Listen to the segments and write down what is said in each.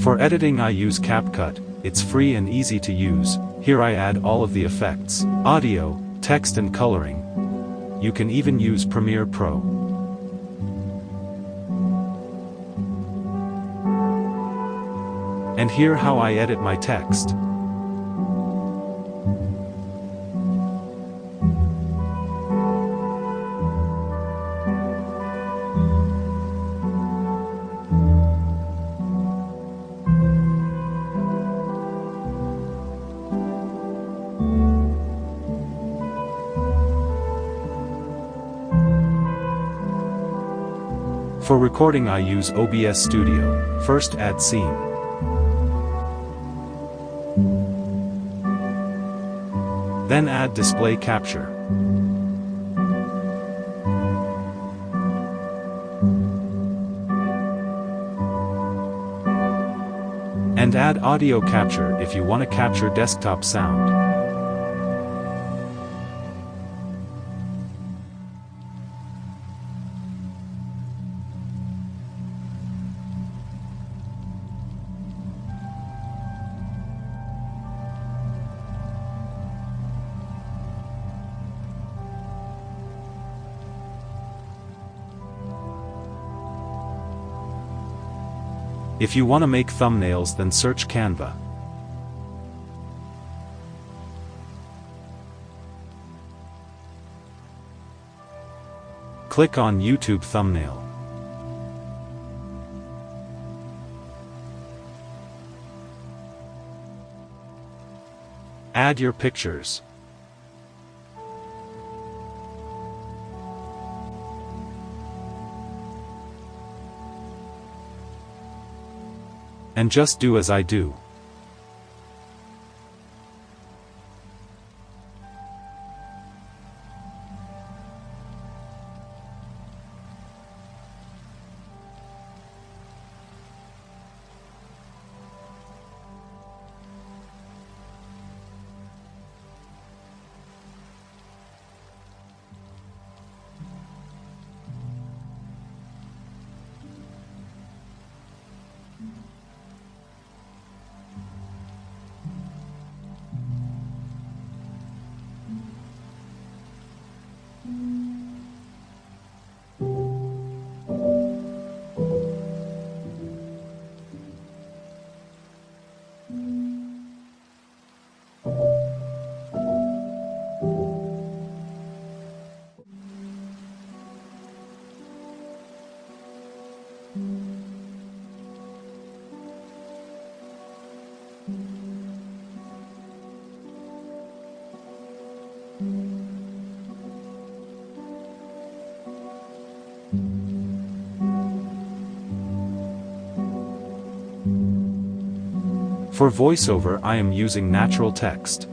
For editing I use CapCut, it's free and easy to use. Here I add all of the effects, audio, text and coloring. You can even use Premiere Pro. And here how I edit my text. For recording I use OBS Studio. First add scene. Then add display capture. And add audio capture if you want to capture desktop sound. If you want to make thumbnails, then search Canva. Click on YouTube thumbnail. Add your pictures. And just do as I do. For voiceover I am using natural text.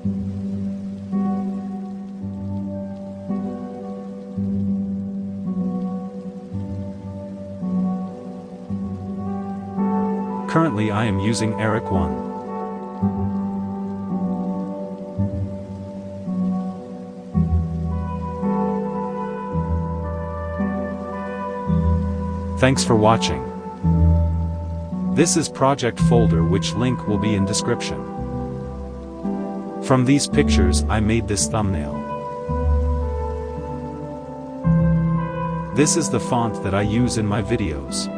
Currently I am using Eric 1. Thanks for watching. This is project folder, which link will be in description. From these pictures I made this thumbnail. This is the font that I use in my videos.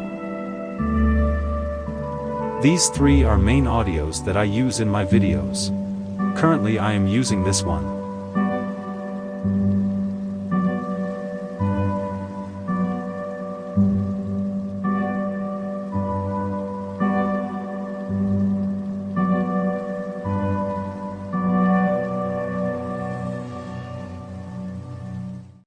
These three are main audios that I use in my videos. Currently I am using this one.